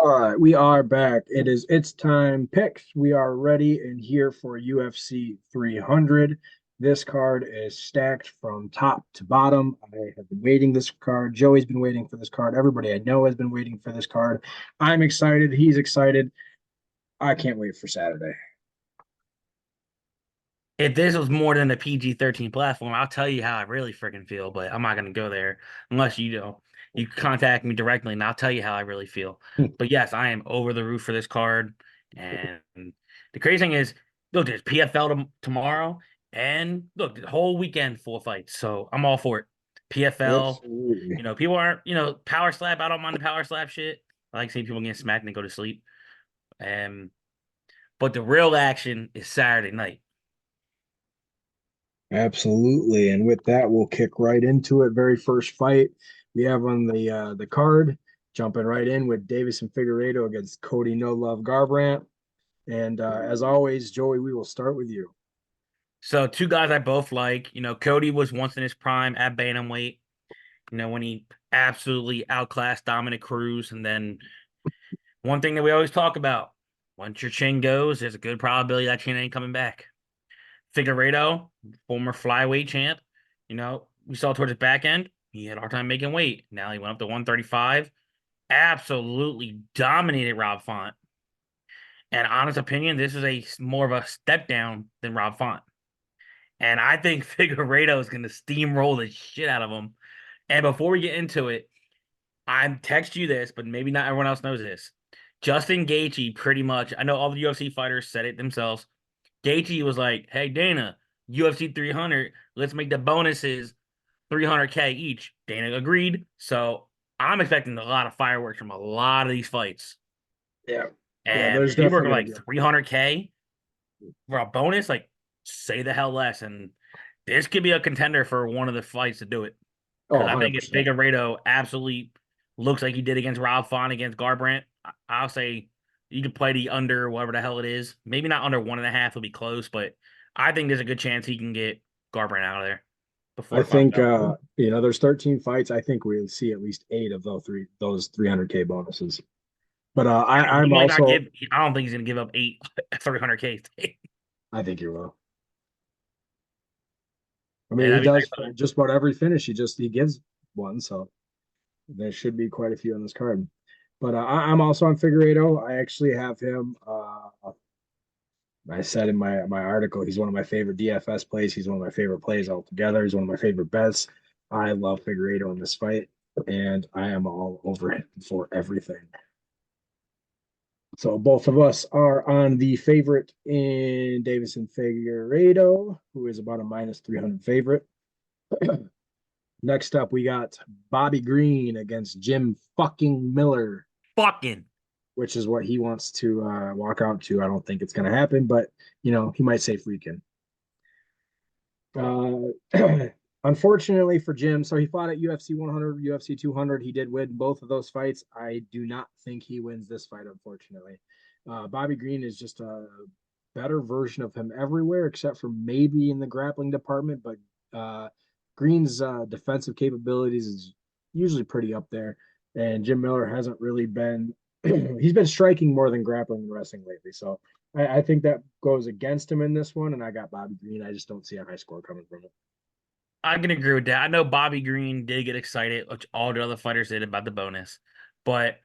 All right, we are back. It's time picks. We are ready and here for UFC 300. This card is stacked from top to bottom. I have been waiting this card. Joey's been waiting for this card. Everybody I know has been waiting for this card. I'm excited. He's excited. I can't wait for Saturday. If this was more than a PG-13 platform, I'll tell you how I really freaking feel, but I'm not gonna go there unless you contact me directly and I'll tell you how I really feel. But yes, I am over the roof for this card. And the crazy thing is, look, there's PFL tomorrow, and look, the whole weekend full of fights. So I'm all for it. PFL, Absolutely. people aren't, power slap. I don't mind the power slap shit. I like seeing people get smacked and they go to sleep. Um, but the real action is Saturday night. Absolutely. And with that, we'll kick right into it. Very first fight we have on the card, jumping right in with Davison Figueiredo against Cody No Love Garbrandt. And as always, Joey, we will start with you. So two guys I both like. Cody was once in his prime at bantamweight. When he absolutely outclassed Dominic Cruz, and then one thing that we always talk about: once your chin goes, there's a good probability that chin ain't coming back. Figueredo, former flyweight champ, we saw towards the back end, he had a hard time making weight. Now he went up to 135, absolutely dominated Rob Font. And honest opinion, this is a more of a step down than Rob Font. And I think Figueredo is going to steamroll the shit out of him. And before we get into it, I'm text you this, but maybe not everyone else knows this. Justin Gaethje pretty much, I know all the UFC fighters said it themselves. Gaethje was like, "Hey Dana, UFC 300, let's make the bonuses 300K each." Dana agreed. So I'm expecting a lot of fireworks from a lot of these fights. Yeah. Yeah, And there's if people are definitely like going to be. 300K for a bonus, like say the hell less. And this could be a contender for one of the fights to do it. Oh, Because I think if 100%. Figueredo absolutely looks like he did against Rob Font against Garbrandt, I'll say you could play the under whatever the hell it is. Maybe not under 1.5 will be close, but I think there's a good chance he can get Garbrandt out of there before I the fight. think there's 13 fights. I think we'll see at least eight of those 300K bonuses. But He I'm might not also give. I don't think he's going to give up eight 300K. I think you will. I Yeah, mean, he that'd be does nice. just about every finish. He gives one, so there should be quite a few on this card. But I'm also on Figueredo. I actually have him. I said in my article, he's one of my favorite DFS plays. He's one of my favorite plays altogether. He's one of my favorite bets. I love Figueredo in this fight, and I am all over him for everything. So both of us are on the favorite in Davison Figueiredo, who is about a minus 300 favorite. Next up, we got Bobby Green against Jim fucking Miller, Fucking. which is what he wants to walk out to. I don't think it's going to happen, but he might say freaking. Unfortunately for Jim, so he fought at UFC 100, UFC 200. He did win both of those fights. I do not think he wins this fight, unfortunately. Bobby Green is just a better version of him everywhere, except for maybe in the grappling department. But Green's defensive capabilities is usually pretty up there. And Jim Miller hasn't really been, he's been striking more than grappling and wrestling lately. So I think that goes against him in this one. And I got Bobby Green. I just don't see a high score coming from it. I can agree with that. I know Bobby Green did get excited, which all the other fighters did about the bonus. But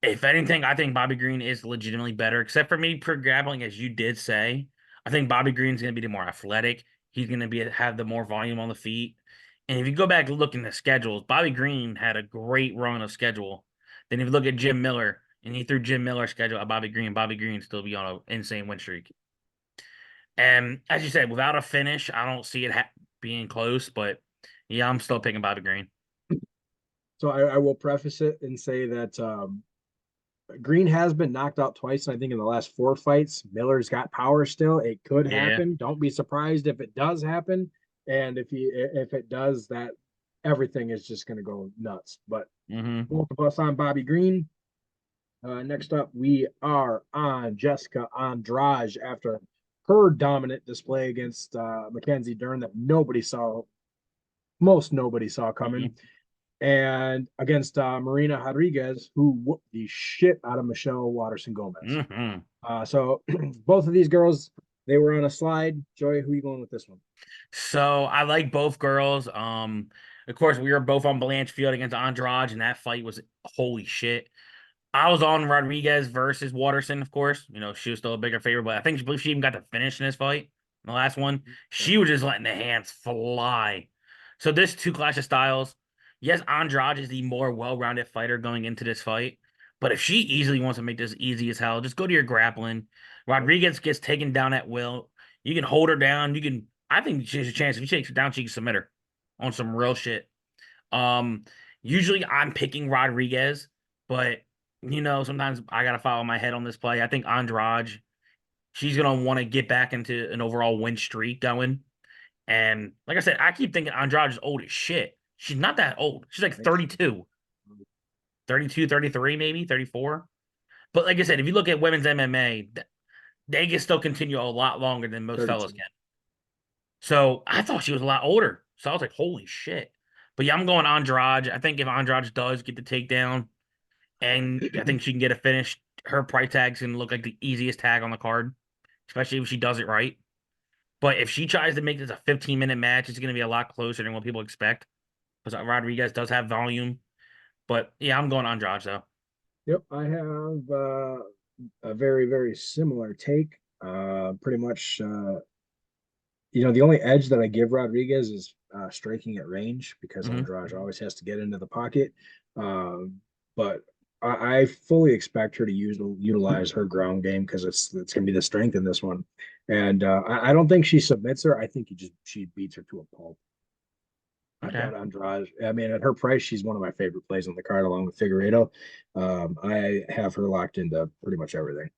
if anything, I think Bobby Green is legitimately better, except for maybe per grappling, as you did say. I think Bobby Green's going to be the more athletic. He's going to have the more volume on the feet. And if you go back and look in the schedules, Bobby Green had a great run of schedule. Then if you look at Jim Miller and he threw Jim Miller's schedule at Bobby Green still be on an insane win streak. And as you said, without a finish, I don't see it being close. But yeah, I'm still picking Bobby Green. So I will preface it and say that Green has been knocked out twice. I think in the last four fights, Miller's got power still. It could Yeah. happen. Don't be surprised if it does happen. And if it does, that everything is just going to go nuts. But Mm-hmm. both of us on Bobby Green. Next up, we are on Jessica Andrade after her dominant display against Mackenzie Dern that most nobody saw coming. Mm-hmm. and against Marina Rodriguez, who whooped the shit out of Michelle Waterson Gomez. Hmm. So both of these girls, they were on a slide. Joy, who are you going with this one? So I like both girls. Of course, we were both on Blanchfield against Andrade, and that fight was holy shit. I was on Rodriguez versus Waterson, of course. She was still a bigger favorite, but I think believe she even got to finish in this fight. In the last one, Yeah. she was just letting the hands fly. So this two clash of styles. Yes, Andrade is the more well-rounded fighter going into this fight, but if she easily wants to make this easy as hell, just go to your grappling. Rodriguez gets taken down at will. You can hold her down. You can. I think she has a chance. If she takes her down, she can submit her on some real shit. Um, Usually I'm picking Rodriguez, but sometimes I gotta follow my head on this play. I think Andrade, she's gonna want to get back into an overall win streak going. And like I said, I keep thinking Andrade is old as shit. She's not that old. She's like 32, 32, 33, maybe 34. But like I said, if you look at women's MMA, they can still continue a lot longer than most fellas 32. can. So I thought she was a lot older. So I was like, holy shit. But yeah, I'm going Andrade. I think if Andrade does get the takedown, and I think she can get a finish, her price tag's gonna look like the easiest tag on the card, especially if she does it right. But if she tries to make this a 15-minute match, it's gonna be a lot closer than what people expect. Because Rodriguez does have volume. But yeah, I'm going Andrade though. Yep, I have a very, very similar take. Pretty much, the only edge that I give Rodriguez is striking at range because Hmm. Andrade always has to get into the pocket. But I fully expect her to utilize her ground game because it's going to be the strength in this one. And I don't think she submits her. I think she beats her to a pulp. I've Okay. got Andrade. I mean, at her price, she's one of my favorite plays on the card, along with Figueredo. I have her locked into pretty much everything.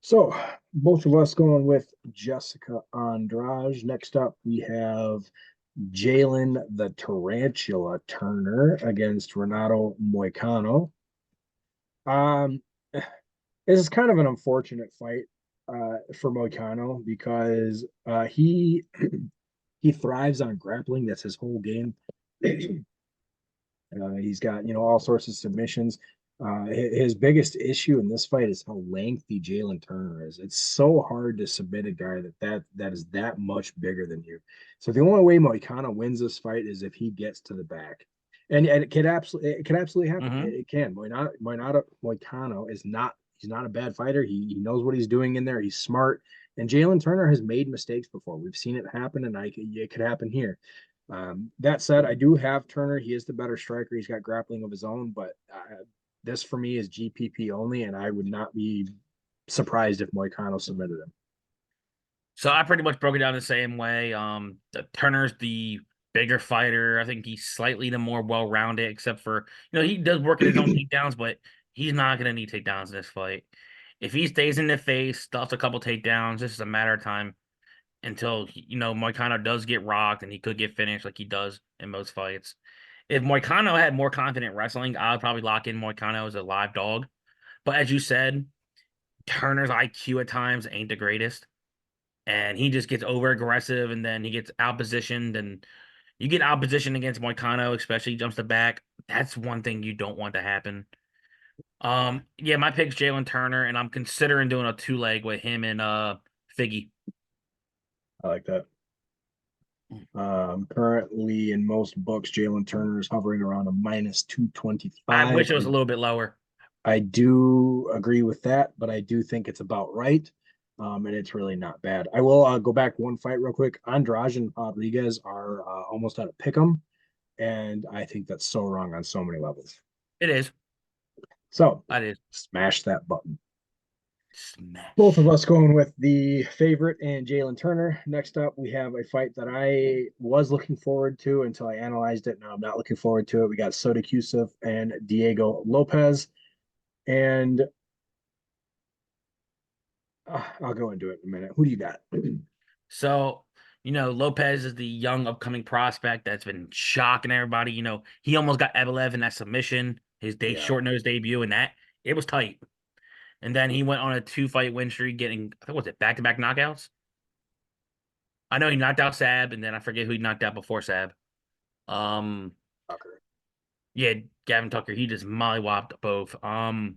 So both of us going with Jessica Andrade. Next up, we have Jalen the Tarantula Turner against Renato Moicano. Um, this is kind of an unfortunate fight for Moicano because he thrives on grappling. That's his whole game. He's got all sorts of submissions. His biggest issue in this fight is how lengthy Jalen Turner is. It's so hard to submit a guy that is that much bigger than you. So the only way Moicano wins this fight is if he gets to the back, and it can absolutely happen. It, Hmm. it can. Moicano is not he's not a bad fighter. He knows what he's doing in there. He's smart. And Jalen Turner has made mistakes before. We've seen it happen, and it could happen here. That said, I do have Turner. He is the better striker. He's got grappling of his own, but this for me is GPP only, and I would not be surprised if Moicano submitted him. So I pretty much broke it down the same way. Turner's the bigger fighter. I think he's slightly the more well-rounded, except for he does work in his own takedowns, but he's not gonna need takedowns in this fight. If he stays in the face, stuffs a couple takedowns, this is a matter of time until Moicano does get rocked and he could get finished like he does in most fights. If Moicano had more confident wrestling, I would probably lock in Moicano as a live dog. But as you said, Turner's IQ at times ain't the greatest and he just gets over aggressive and then he gets out positioned and you get out positioned against Moicano, especially jumps the back. That's one thing you don't want to happen. Yeah, my pick's Jalen Turner, and I'm considering doing a two leg with him and Figgy. I like that. Currently in most books, Jalen Turner is hovering around a minus I 225. wish it was a little bit lower. I do agree with that, but I do think it's about right. And it's really not bad. I will go back one fight real quick. Andrade and Rodriguez are almost at a pick 'em, and I think that's so wrong on so many levels. It is. So It is. smash that button. Both of Smash. us going with the favorite and Jalen Turner. Next up, we have a fight that I was looking forward to until I analyzed it. Now I'm not looking forward to it. We got Soda Cusif and Diego Lopez. And I'll go into it in a minute. Who do you got? So, Lopez is the young upcoming prospect that's been shocking everybody. He almost got Evelev in that submission, his day Yeah. short notice debut, and that it was tight. And then he went on a two-fight win streak, getting I think was it back-to-back knockouts. I know he knocked out Sab, and then I forget who he knocked out before Sab. Um, Tucker. yeah, Gavin Tucker, he just mollywopped both. The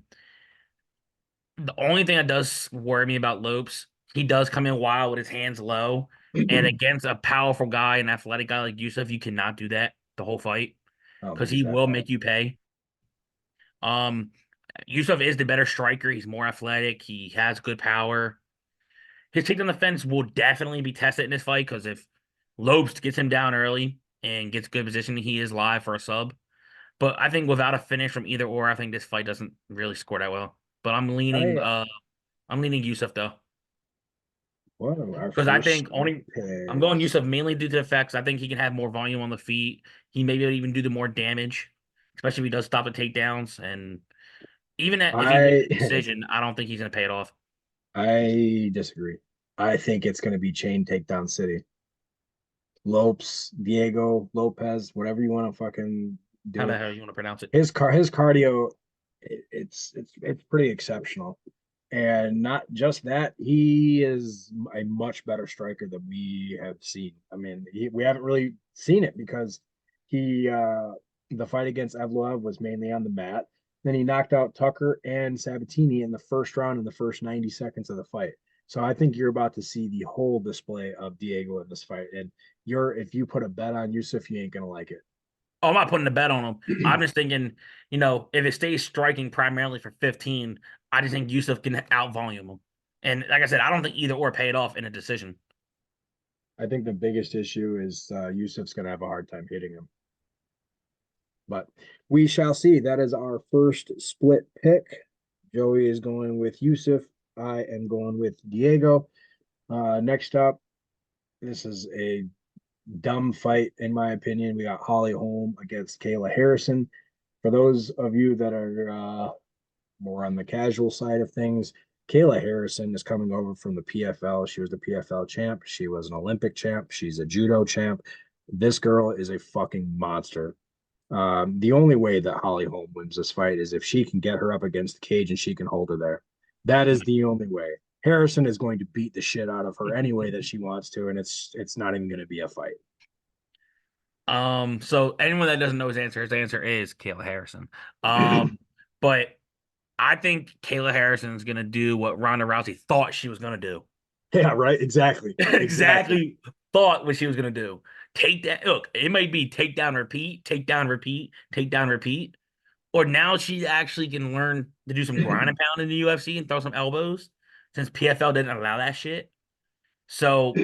only thing that does worry me about Lopes, he does come in wild with his hands low, and against a powerful guy, an athletic guy like Yusuf, you cannot do that the whole fight I don't because think he's he that will tough. make you pay. Um, Yusuf is the better striker. He's more athletic. He has good power. His takedown defense will definitely be tested in this fight because if Lopes gets him down early and gets good position, he is live for a sub. But I think without a finish from either or, I think this fight doesn't really score that well. But I I'm leaning Yusuf though. what our Because I first think split only I'm going picks. Yusuf mainly due to the facts. I think he can have more volume on the feet. He maybe even do the more damage, especially if he does stop the takedowns. And even if he wins I the decision, I don't think he's gonna pay it off. I disagree. I think it's going to be chain takedown city. Lopes, Diego, Lopez, whatever you want to fucking How do. the hell you want to pronounce it? His cardio, it's pretty exceptional. And not just that, he is a much better striker than we have seen. I mean, we haven't really seen it because he the fight against Evloev was mainly on the mat. Then he knocked out Tucker and Sabatini in the first round in the first 90 seconds of the fight. So I think you're about to see the whole display of Diego in this fight. And you're if you put a bet on Yusuf, you ain't gonna like Oh, I'm not putting a bet on him. I'm it. just thinking, if it stays striking primarily for 15, I just think Yusuf can out volume him. And like I said, I don't think either or pay it off in a decision. I think the biggest issue is Yusuf's gonna have a hard time hitting him. But we shall see. That is our first split pick. Joey is going with Yusuf. I am going with Diego. Next up, this is a dumb fight, in my opinion. We got Holly Holm against Kayla Harrison. For those of you that are more on the casual side of things, Kayla Harrison is coming over from the PFL. She was the PFL champ. She was an Olympic champ. She's a judo champ. This girl is a fucking monster. The only way that Holly Holm wins this fight is if she can get her up against the cage and she can hold her there. That is the only way. Harrison is going to beat the shit out of her any way that she wants to, and it's not even going to be a fight. So anyone that doesn't know his answer is Kayla Harrison. Um, but I think Kayla Harrison is gonna do what Ronda Rousey thought she was gonna do. Yeah, right. Exactly. Exactly. Exactly thought what she was gonna do. Take that. Look, it might be take down, repeat, take down, repeat, take down, repeat. Or now she actually can learn to do some ground and pound in the UFC and throw some elbows since PFL didn't allow that shit. So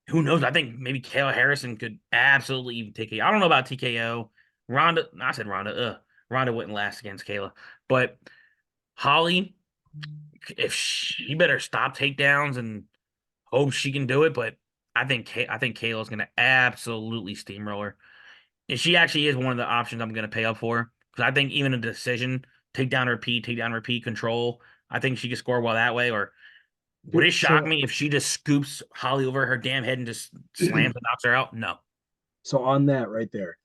who knows? I think maybe Kayla Harrison could absolutely even take it. I don't know about TKO. Ronda, I said Ronda. Ronda wouldn't last against Kayla, but Holly, if she better stop takedowns and hope she can do it. But I think Kayla's gonna absolutely steamroller. And she actually is one of the options I'm gonna pay up for because I think even a decision, take down, repeat, control. I think she could score well that way. Or would Dude, it shock so me if she just scoops Holly over her damn head and just slams and knocks her out? No. so on that right there,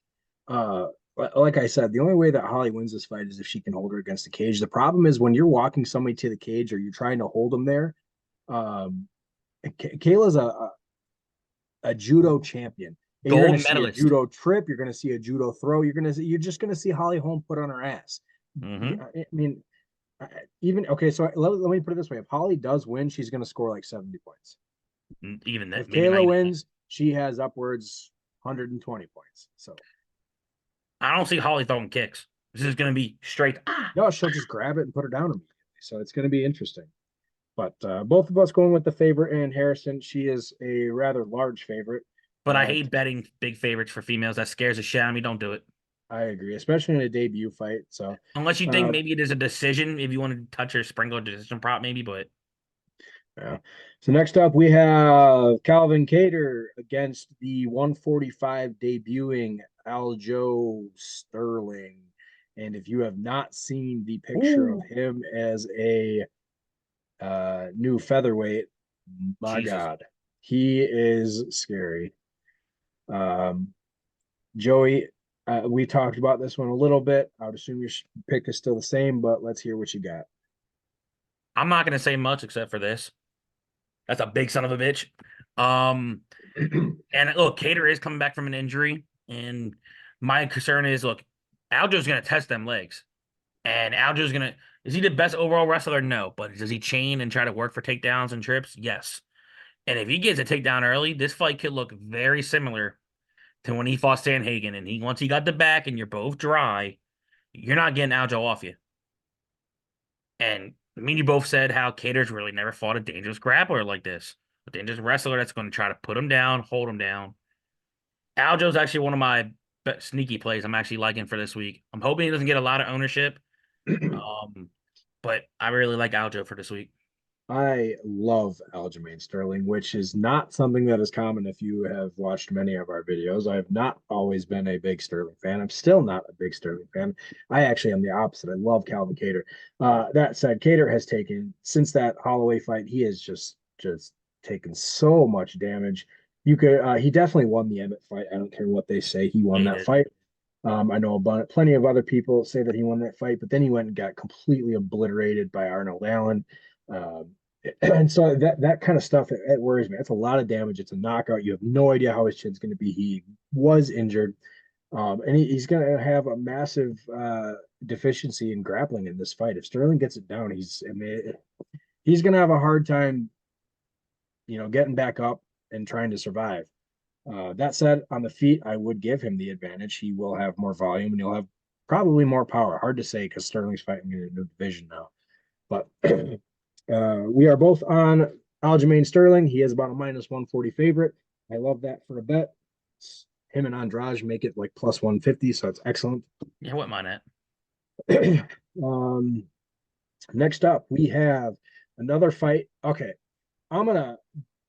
uh, like I said, the only way that Holly wins this fight is if she can hold her against the cage. The problem is when you're walking somebody to the cage or you're trying to hold them there. Um, Kayla's a judo champion. And you're going Gold to see a medalist. judo trip. You're going to see a judo throw. You're just going to see Holly Holm put on her ass. Hmm. I mean, even okay. So let me put it this way: if Holly does win, she's going to score like 70 points. Even that, If maybe not Kayla even that. wins, she has upwards 120 points. So I don't see Holly throwing kicks. This is gonna be straight. Ah. no, she'll just grab it and put her down immediately. So it's going to be interesting. But both of us going with the favorite and Harrison. She is a rather large favorite. But I Uh, hate betting big favorites for females. That scares the shit out of me. Don't do it. I agree, especially in a debut fight. So Unless you think uh, maybe it is a decision, if you want to touch or sprinkle a decision prop, maybe. But yeah. So next up, we have Calvin Cater against the 145 debuting Aljo Sterling. And if you have not seen the picture of ooh, him as a new featherweight, my Jesus, God, he is scary. Um, Joey, we talked about this one a little bit. I would assume your pick is still the same, but let's hear what you got. I'm not gonna say much except for this. That's a big son of a bitch. Um, and look, Cater is coming back from an injury, and My concern is, look, Aljo's gonna test them legs, and Aljo's gonna. Is he the best overall wrestler? No, but does he chain and try to work for takedowns and trips? Yes. And if he gets a takedown early, this fight could look very similar to when he fought Sanhagen. And once he got the back, and you're both dry, you're not getting Aljo off you. And me and you both said how Cater's really never fought a dangerous grappler like this, a dangerous wrestler that's going to try to put him down, hold him down. Aljo's actually one of my sneaky plays I'm actually liking for this week. I'm hoping he doesn't get a lot of ownership, um, but I really like Aljo for this week. I love Aljamain Sterling, which is not something that is common if you have watched many of our videos. I have not always been a big Sterling fan. I'm still not a big Sterling fan. I actually am the opposite. I love Calvin Cater. That said, Cater has taken since that Holloway fight, he has just taken so much damage. You could he definitely won the Emmett fight. I don't care what they say. He Yeah, won he that did. fight. I know plenty of other people say that he won that fight, but then he went and got completely obliterated by Arnold Allen. Um, and so that kind of stuff it worries me. That's a lot of damage. It's a knockout. You have no idea how his chin's going to be. He was injured, and he's going to have a massive deficiency in grappling in this fight. If Sterling gets it down, I mean, he's going to have a hard time, getting back up and trying to survive. That said, on the feet, I would give him the advantage. He will have more volume and he'll have probably more power. Hard to say because Sterling's fighting in a new division now. But we are both on Aljamain Sterling. He is about a minus 140 favorite. I love that for a bet. Him and Andrade make it like plus 150, so it's excellent. Yeah, what mind that? um, Next up, we have another fight. Okay, I'm gonna.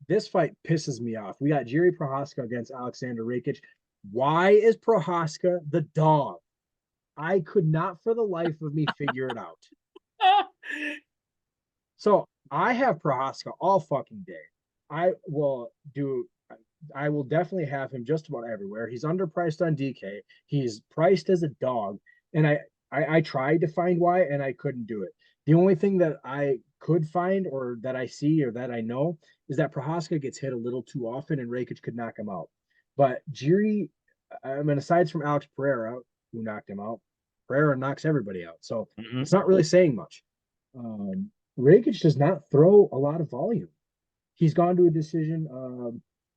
This fight pisses me off. We got Jiri Prohaska against Alexander Rakic. Why is Prohaska the dog? I could not for the life of me figure it out. So I have Prohaska all fucking day. I will do. I will definitely have him just about everywhere. He's underpriced on DK. He's priced as a dog, and I tried to find why, and I couldn't do it. The only thing that I could find, or that I see, or that I know, is that Prohaska gets hit a little too often, and Rakic could knock him out. But Jiri, I mean, aside from Alex Pereira, who knocked him out, Pereira knocks everybody out, so Hmm. it's not really saying much. Um, Rakic does not throw a lot of volume. He's gone to a decision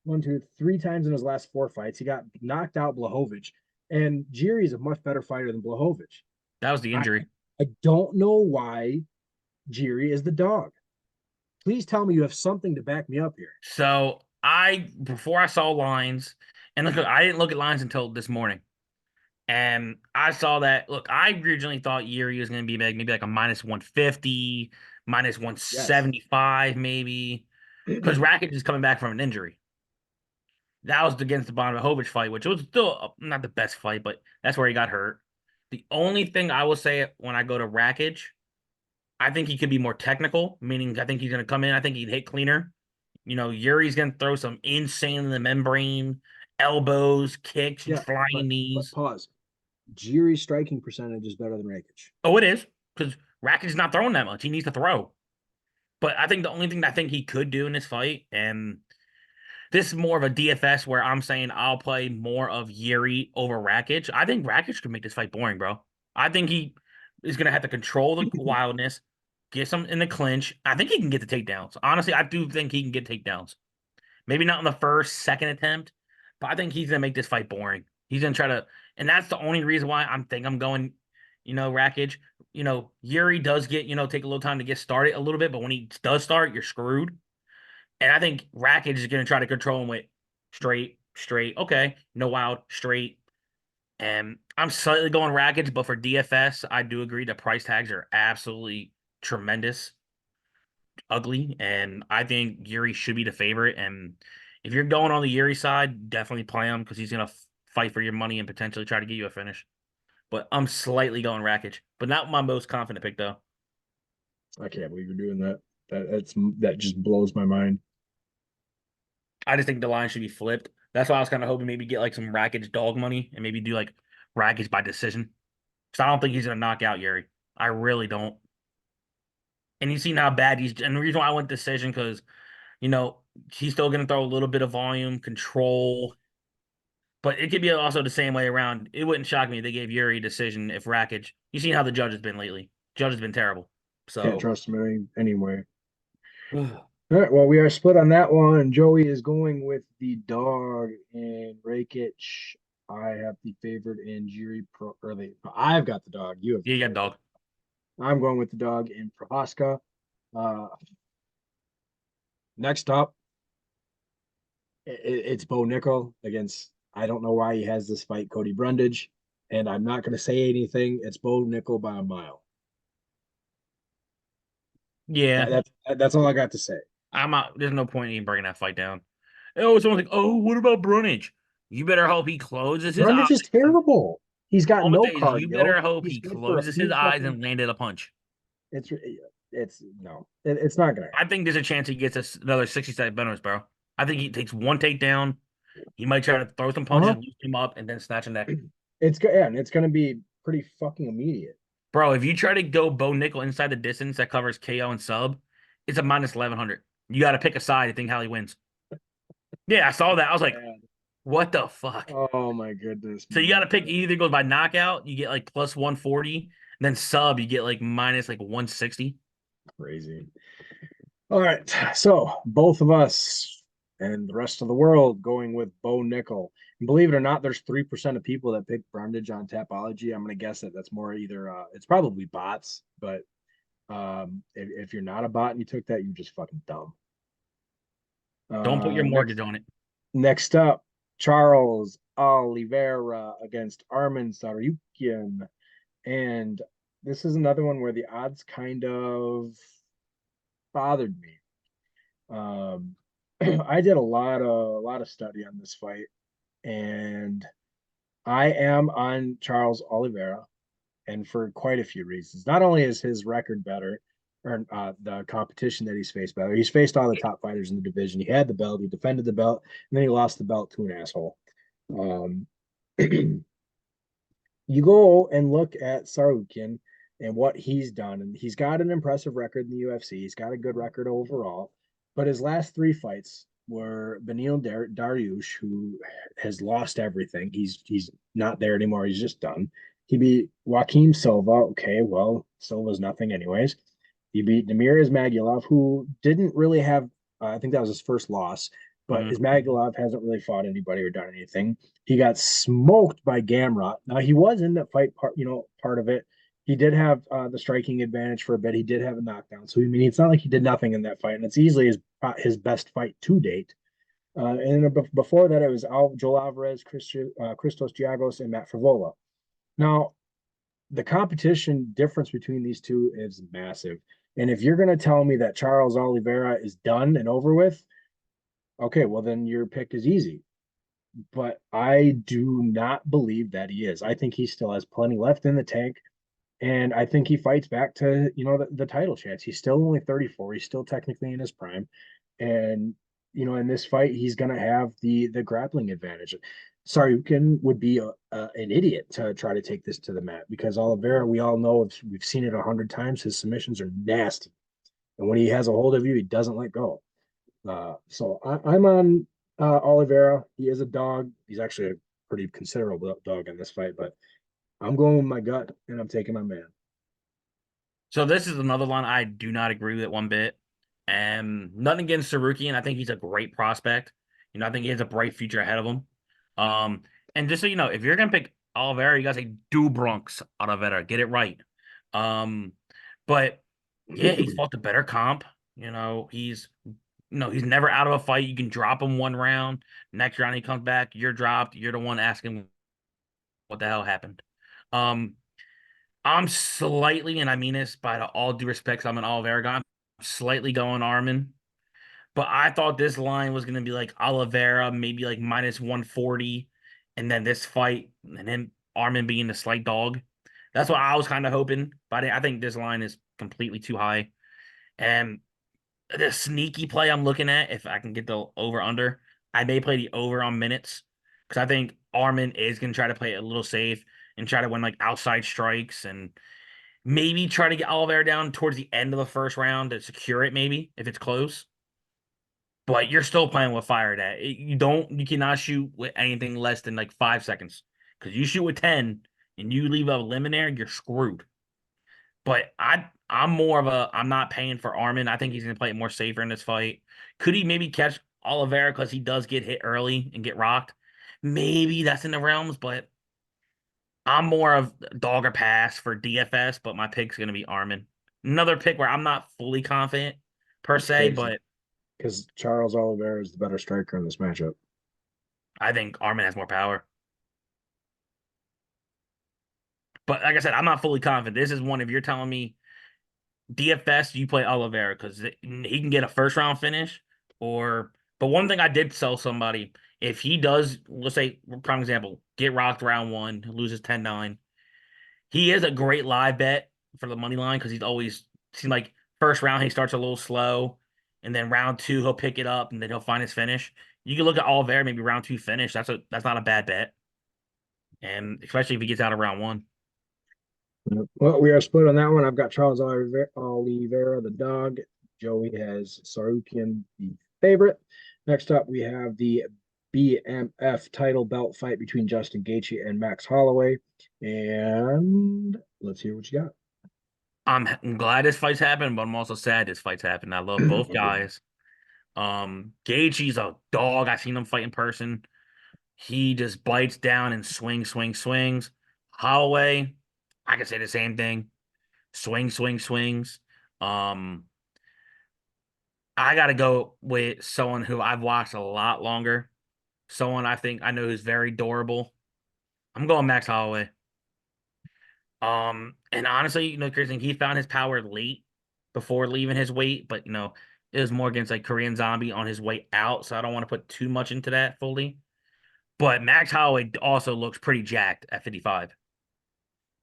one, two, three times in his last four fights. He got knocked out Blahovic, and Jiri is a much better fighter than Blahovic. That was the I injury. I don't know why Jiri is the dog. Please tell me you have something to back me up here. So before I saw lines, and look, I didn't look at lines until this morning. And I saw that. Look, I originally thought Yuri was going to be like maybe like a minus 150, minus Yes. 175, maybe, because Rakic is coming back from an injury. That was against the Bogdanovic fight, which was still not the best fight, but that's where he got hurt. The only thing I will say when I go to Rakic, I think he could be more technical, meaning I think he's going to come in. I think he'd hit cleaner. Yuri's going to throw some insane in the membrane, elbows, kicks, Yeah, flying but knees. pause. Jiri's striking percentage is better than Rakic. Oh, it is because Rakic is not throwing that much. He needs to throw. But I think the only thing I think he could do in this fight, and this is more of a DFS where I'm saying I'll play more of Yuri over Rakic. I think Rakic could make this fight boring, bro. I think he is gonna have to control the wildness, get some in the clinch. I think he can get the takedowns. Honestly, I do think he can get takedowns. Maybe not in the first, second attempt, but I think he's gonna make this fight boring. He's gonna try to, and that's the only reason why I'm going, Rakic. Yuri does get, take a little time to get started a little bit, but when he does start, you're screwed. And I think Rakic is gonna try to control him with straight, straight, okay, no wild, straight. And I'm slightly going Rakic, but for DFS, I do agree the price tags are absolutely tremendous, ugly, and I think Yuri should be the favorite. And if you're going on the Yuri side, definitely play him because he's gonna fight for your money and potentially try to get you a finish. But I'm slightly going Rakic, but not my most confident pick though. I can't believe you're doing that. That just blows my mind. I just think the line should be flipped. That's why I was kind of hoping maybe get like some Rakic dog money and maybe do like Rakic by decision. Because I don't think he's gonna knock out Yuri. I really don't. And you've seen how bad and the reason why I went decision because you know he's still gonna throw a little bit of volume, control. But it could be also the same way around. It wouldn't shock me if they gave Yuri a decision if Rakic. You seen how the judge has been lately. Judge has been terrible. Can't So trust him anyway. All right, well, we are split on that one. Joey is going with the dog and Rakic. I have the favorite in Jiri Pro. I've got the dog. You have the you got favorite. dog. I'm going with the dog in Prohaska. Uh, Next up, it's Bo Nickel against. I don't know why he has this fight, Cody Brundage, and I'm not going to say anything. It's Bo Nickel by a mile. Yeah, That's all I got to say. I'm not. There's no point in bringing that fight down. Oh, someone's like, oh, what about Brunage? You better hope he closes his eyes. Brundage is terrible. He's got All I'm no saying is, you cardio. better hope He's he good for a closes his few eyes fucking. and landed a punch. It's it's no, it's not gonna I happen. think there's a chance he gets another 60-second bonus, bro. I think he takes one takedown. He might try to throw some punches, Uh-huh. loose him up, and then snatch a neck. It's good, yeah, and it's gonna be pretty fucking immediate. Bro, if you try to go Bo Nickel inside the distance that covers KO and sub, it's a minus 1100. You got to pick a side to think how he wins. Yeah, I saw that. I was like, Man. what the fuck? Oh my goodness, So you got man. to pick either goes by knockout, you get like plus 140, and then sub, you get like minus like 160. Crazy. All right. So both of us and the rest of the world going with Bo Nickel. And believe it or not, there's 3% of people that pick Brundage on Tapology. I'm gonna guess that that's more either it's probably bots, but if you're not a bot and you took that, you're just fucking dumb. Don't put your Next mortgage on it. next up, Charles Oliveira against Armin Sarukian. And this is another one where the odds kind of bothered me. Um, I did a lot of study on this fight, and I am on Charles Oliveira, and for quite a few reasons. Not only is his record better, or the competition that he's faced better, he's faced all the top fighters in the division. He had the belt, he defended the belt, and then he lost the belt to an asshole. Um, you go and look at Sarukian and what he's done, and he's got an impressive record in the UFC. He's got a good record overall, but his last three fights were Benil Dariush, who has lost everything. He's not there anymore. He's just done. He beat Joaquim Silva. Okay, well, Silva's nothing anyways. He beat Demir Ismagulov, who didn't really have. I think that was his first loss, but Mhm. Ismagulov hasn't really fought anybody or done anything. He got smoked by Gamrot. Now he was in the fight part of it. He did have the striking advantage for a bit. He did have a knockdown. So I mean, it's not like he did nothing in that fight, and it's easily his best fight to date. And before that, it was Joel Alvarez, Christos Giagos, and Matt Favola. Now the competition difference between these two is massive. And if you're going to tell me that Charles Oliveira is done and over with, okay, well then your pick is easy, but I do not believe that he is. I think he still has plenty left in the tank, and I think he fights back to the title chance. He's still only 34. He's still technically in his prime, and in this fight he's going to have the grappling advantage. Saryukin would be an idiot to try to take this to the mat because Oliveira, we all know, we've seen it 100 times. His submissions are nasty, and when he has a hold of you, he doesn't let go. So I'm on Oliveira. He is a dog. He's actually a pretty considerable dog in this fight, but I'm going with my gut and I'm taking my man. So this is another one I do not agree with it one bit. And nothing against Saruki, and I think he's a great prospect. I think he has a bright future ahead of him. Um, and just so you know, if you're gonna pick Oliveira, you gotta say do Bronx Oliveira. Get it right. Um, but yeah, he's fought the better comp. He's never out of a fight. You can drop him one round. Next round he comes back, you're dropped. You're the one asking what the hell happened. Um, I'm slightly, and I mean this by all due respect, 'cause I'm an Oliveira guy, I'm slightly going Armin. But I thought this line was going to be like Oliveira, maybe like minus 140, and then this fight, and then Armin being the slight dog. That's what I was kind of hoping. But I think this line is completely too high. And the sneaky play I'm looking at, if I can get the over under, I may play the over on minutes because I think Armin is going to try to play it a little safe and try to win like outside strikes and maybe try to get Oliveira down towards the end of the first round to secure it, maybe if it's close. but you're still playing with fire. You cannot shoot with anything less than like 5 seconds. Because you shoot with 10 and you leave a limb in there, you're screwed. But I'm more of a I'm not paying for Armin. I think he's gonna play it more safer in this fight. Could he maybe catch Oliveira because he does get hit early and get rocked? Maybe that's in the realms, but I'm more of dog or pass for DFS, but my pick's gonna be Armin. Another pick where I'm not fully confident per It's se, crazy but because Charles Oliveira is the better striker in this matchup. I think Armin has more power. But like I said, I'm not fully confident. This is one if you're telling me DFS, you play Oliveira because he can get a first round finish. But one thing I did sell somebody, if he does, let's say, prime example, get rocked round one, loses 10-9, he is a great live bet for the money line because he's always seemed like first round he starts a little slow, and then round two he'll pick it up and then he'll find his finish. You can look at Oliveira, maybe round two finish. That's not a bad bet, and especially if he gets out of round one. Yep. Well, we are split on that one. I've got Charles Oliveira, the dog. Joey has Sarukian, the favorite. Next up, we have the BMF title belt fight between Justin Gaethje and Max Holloway. And let's hear what you got. I'm glad this fight's happened, but I'm also sad this fight's happened. I love both Agreed. guys. Gaethje's a dog. I've seen him fight in person. He just bites down and swings. Holloway, I can say the same thing. Swings. Um, I gotta go with someone who I've watched a lot longer. Someone I think I know who's very durable. I'm going Max Holloway. And honestly, Chris, he found his power late before leaving his weight, but it was more against like Korean Zombie on his way out, so I don't want to put too much into that fully. But Max Holloway also looks pretty jacked at 55.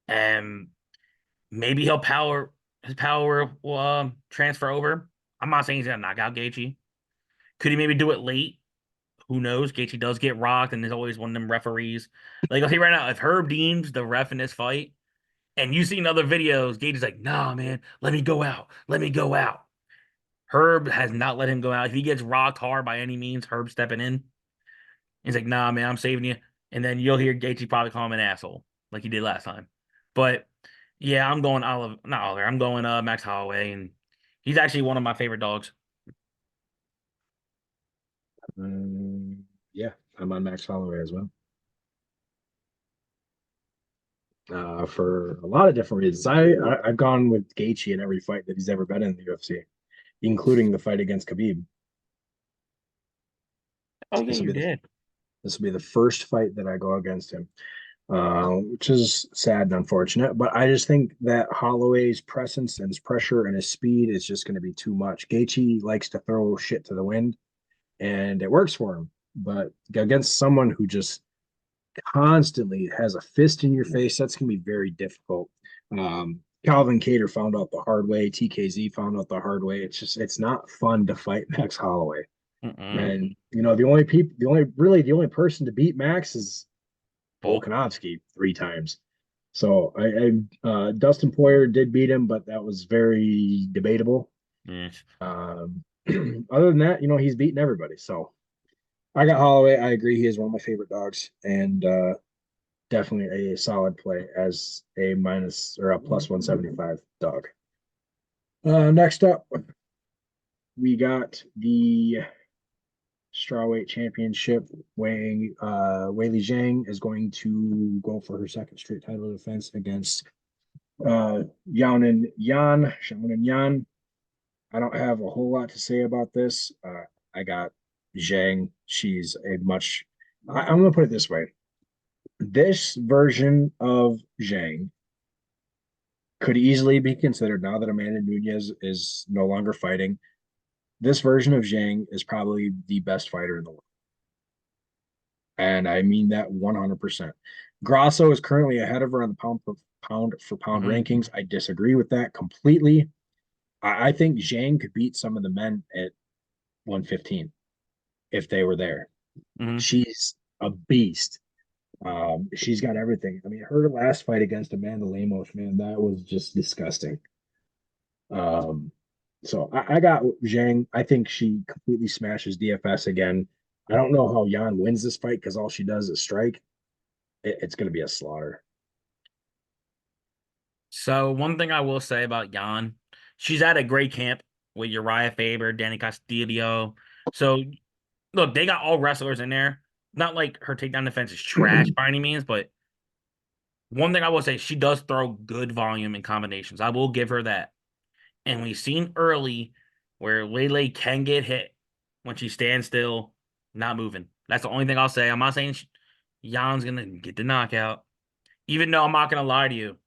And maybe his power will transfer over. I'm not saying he's gonna knock out Gaethje. Could he maybe do it late? Who knows? Gaethje does get rocked, and there's always one of them referees. Like I'll tell you right now, if Herb Dean's the ref in this fight, and you see in other videos, Gaethje's like, "Nah, man, let me go out. Let me go out." Herb has not let him go out. If he gets rocked hard by any means, Herb stepping in. He's like, "Nah, man, I'm saving you." And then you'll hear Gaethje probably call him an asshole, like he did last time. But yeah, I'm going not Oliver. I'm going Max Holloway, and he's actually one of my favorite dogs. Yeah, I'm on Max Holloway as well. For a lot of different reasons. I've gone with Gaethje in every fight that he's ever been in the UFC, including the fight against Khabib. Oh yeah, This will you be the did. this will be the first fight that I go against him, which is sad and unfortunate. But I just think that Holloway's presence and his pressure and his speed is just going to be too much. Gaethje likes to throw shit to the wind, and it works for him. But against someone who just constantly has a fist in your face, that's going to be very difficult. Calvin Cater found out the hard way. TKZ found out the hard way. It's not fun to fight Max Holloway. Mm-mm. And the only person to beat Max is Volk. Volkanovski 3 times. So Dustin Poirier did beat him, but that was very debatable. Yeah. Um, other than that, he's beaten everybody. So I got Holloway. I agree. He is one of my favorite dogs, and definitely a solid play as a minus or a plus 175 dog. Next up, we got the strawweight championship. Weili Zhang is going to go for her second straight title defense against Xiaonan Yan. I don't have a whole lot to say about this. I got Zhang. She's a much. I'm going to put it this way. This version of Zhang could easily be considered now that Amanda Nunez is no longer fighting. This version of Zhang is probably the best fighter in the world. And I mean that 100%. Grasso is currently ahead of her on the pound for pound Mm-hmm. rankings. I disagree with that completely. I think Zhang could beat some of the men at 115 if they were there. Mm-hmm. She's a beast. She's got everything. I mean, her last fight against Amanda Lemos, man, that was just disgusting. Um, So I got Zhang. I think she completely smashes DFS again. I don't know how Yan wins this fight because all she does is strike. It's going to be a slaughter. So one thing I will say about Jan, she's at a great camp with Uriah Faber, Danny Castillo. So look, they got all wrestlers in there. Not like her takedown defense is trash by any means, but one thing I will say, she does throw good volume in combinations. I will give her that. And we've seen early where Lele can get hit when she stands still, not moving. That's the only thing I'll say. I'm not saying Jan's gonna get the knockout, even though I'm not gonna lie to you.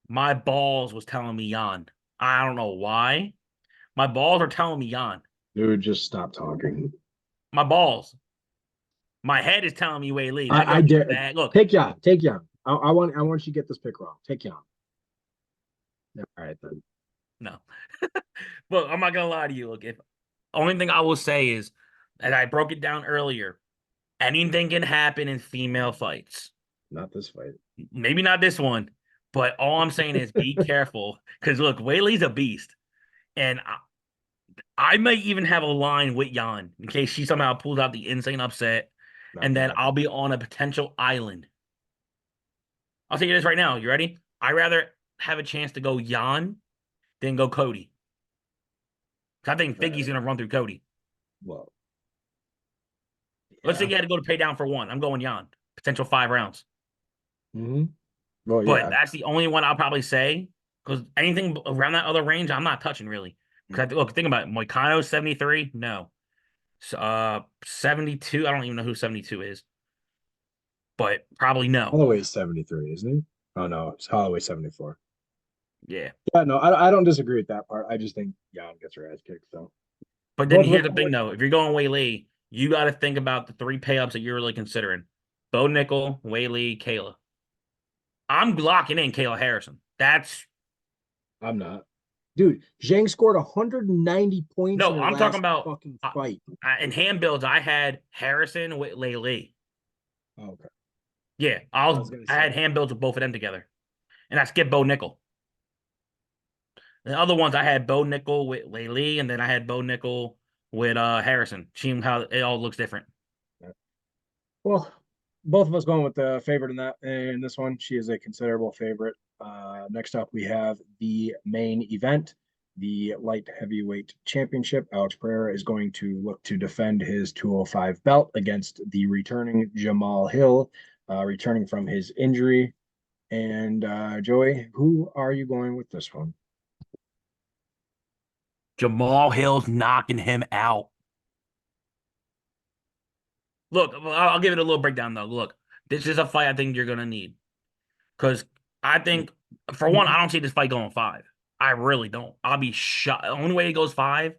My balls was telling me Jan. I don't know why. My balls are telling me Jan. Dude, just stop talking. My balls. My head is telling me Wei Lee. That I goes to show dare that. Look, take Yan. Take Yan. I want you to get this pick wrong. Take Yan. All right then. no. Look, I'm not gonna lie to you. Look, if only thing I will say is, and I broke it down earlier, anything can happen in female fights. Not this fight. Maybe not this one, but all I'm saying is be careful. Because look, Wei Lee's a beast. And I might even have a line with Jan in case she somehow pulls out the insane upset, Not and gonna then I'll happen. be on a potential island. I'll tell you this right now. You ready? I'd rather have a chance to go Jan than go Cody. 'Cause I think Figgy's Uh, gonna run through Cody. well, Let's say yeah. you had to go to pay down for one. I'm going Jan. Potential 5 rounds. Hmm. Well, But yeah. that's the only one I'll probably say. Because anything around that other range, I'm not touching really. Because look, think about it. Moicano 73, no. 72, I don't even know who 72 is, but probably no. Holloway's 73, isn't he? Oh no, it's Holloway 74. Yeah. Yeah, no, I don't disagree with that part. I just think Yan gets her ass kicked. So But then both of here's us the thing going. though. If you're going Wei Lee, you got to think about the three pay ups that you're really considering. Bo Nickel, Wei Lee, Kayla. I'm locking in Kayla Harrison. That's I'm not. Dude, Zhang scored 190 points in no, her I'm talking last about fucking uh, fight. in hand builds. I had Harrison with Lei Lee. Oh, okay. Yeah, I was gonna I had say. hand builds with both of them together, and I skipped Bo Nickel. The other ones I had Bo Nickel with Lei Lee, and then I had Bo Nickel with Harrison. Seeing how it all looks different. Well, both of us going with the favorite in that in this one. She is a considerable favorite. Next up, we have the main event, the light heavyweight championship. Alex Pereira is going to look to defend his 205 belt against the returning Jamal Hill, returning from his injury. And Joey, who are you going with this one? Jamal Hill's knocking him out. Look, I'll give it a little breakdown though. Look, this is a fight I think you're gonna need because I think for one, I don't see this fight going five. I really don't. I'll be shocked. The only way it goes five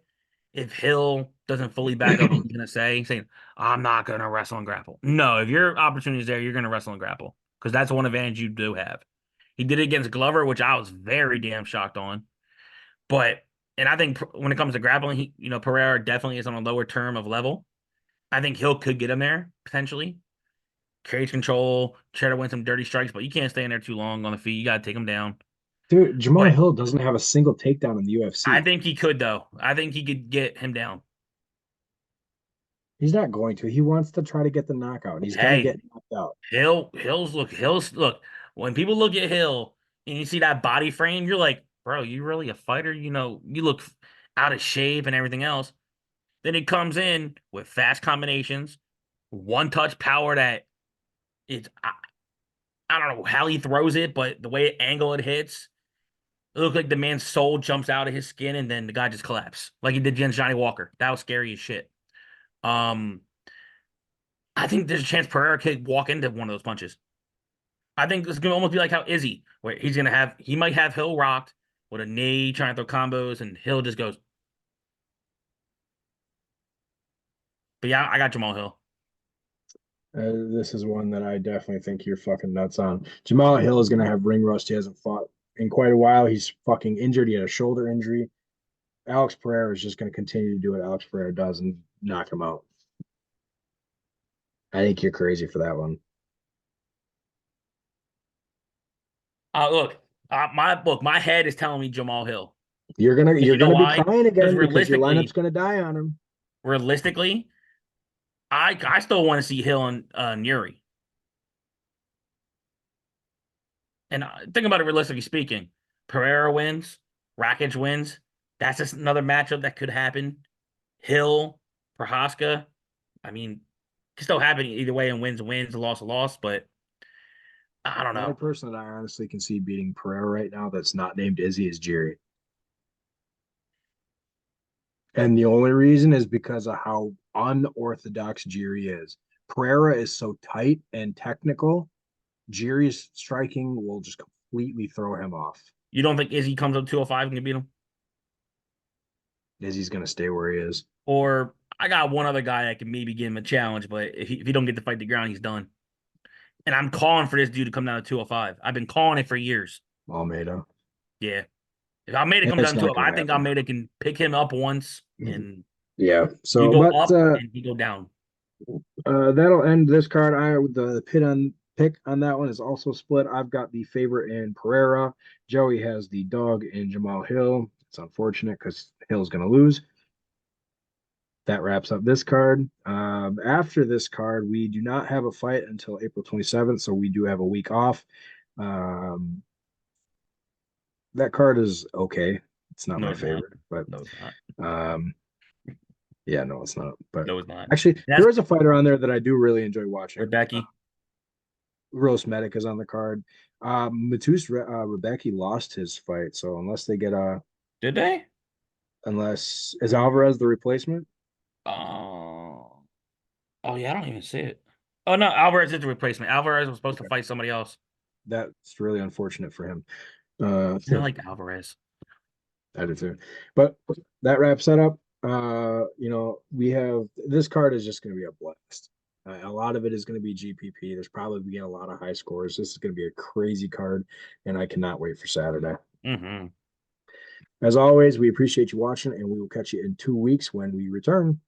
if Hill doesn't fully back up what he's gonna say, saying I'm not gonna wrestle and grapple. No, if your opportunity is there, you're gonna wrestle and grapple because that's one advantage you do have. He did it against Glover, which I was very damn shocked on. But and I think when it comes to grappling, Pereira definitely is on a lower term of level. I think Hill could get him there potentially. Cage control, try to win some dirty strikes, but you can't stay in there too long on the feet. You got to take him down. Dude, Jamal But Hill doesn't have a single takedown in the I UFC. think he could though. I think he could get him down. He's not going to. He wants to try to get the knockout, and he's gonna Hey, get knocked out. Hill's look. When people look at Hill and you see that body frame, you're like, bro, you really a fighter? You look out of shape and everything else. Then he comes in with fast combinations, one touch power that it's I don't know how he throws it, but the way angle it hits, it looked like the man's soul jumps out of his skin and then the guy just collapsed. Like he did against Johnny Walker. That was scary as shit. Um, I think there's a chance Pereira could walk into one of those punches. I think it's gonna almost be like how Izzy, where he might have Hill rocked with a knee trying to throw combos, and Hill just goes. But yeah, I got Jamal Hill. This is one that I definitely think you're fucking nuts on. Jamal Hill is gonna have ring rust. He hasn't fought in quite a while. He's fucking injured. He had a shoulder injury. Alex Pereira is just gonna continue to do what Alex Pereira does and knock him out. I think you're crazy for that one. Look, my head is telling me Jamal Hill. You're gonna 'Cause you're you know gonna be why? crying Because again because your lineup's gonna die on him. realistically, I still want to see Hill and Nuri. And think about it realistically speaking. Pereira wins, Rakic wins. That's just another matchup that could happen. Hill, Prohaska. I mean, can still happen either way, and wins, a loss. But I don't The only know. person that I honestly can see beating Pereira right now that's not named Izzy is Jerry. And the only reason is because of how unorthodox Jiri is. Pereira is so tight and technical. Jiri's striking will just completely throw him off. You don't think Izzy comes up 205 and can beat him? Izzy's going to stay where he is. Or I got one other guy that can maybe give him a challenge, but if he don't get to fight the ground, he's done. And I'm calling for this dude to come down to 205. I've been calling it for years. Almeida. Yeah. If Almeida comes It's down to not 205, going I to think happen. Almeida can pick him up once and Yeah. you So, go but up and he go down. that'll end this card. The pick on that one is also split. I've got the favorite in Pereira. Joey has the dog in Jamal Hill. It's unfortunate because Hill's going to lose. That wraps up this card. After this card, we do not have a fight until April 27th, so we do have a week off. Um, that card is okay. It's not No, my it's not. favorite, but No, it's not. um, yeah, no, it's not. But No, it's not. actually, That's there is a fighter on there that I do really enjoy watching. Rebecca. Rose Medic is on the card. Matus Rebecki lost his fight, so unless they get Did they? unless is Alvarez the replacement? Oh. Oh yeah, I don't even see it. Oh no, Alvarez is the replacement. Alvarez was supposed to Okay. fight somebody else. That's really unfortunate for him. I like Alvarez. I do too. But that wraps that up. We have this card is just going to be a blast. A lot of it is going to be GPP. There's probably be a lot of high scores. This is going to be a crazy card, and I cannot wait for Saturday. Mm-hmm. As always, we appreciate you watching, and we will catch you in 2 weeks when we return.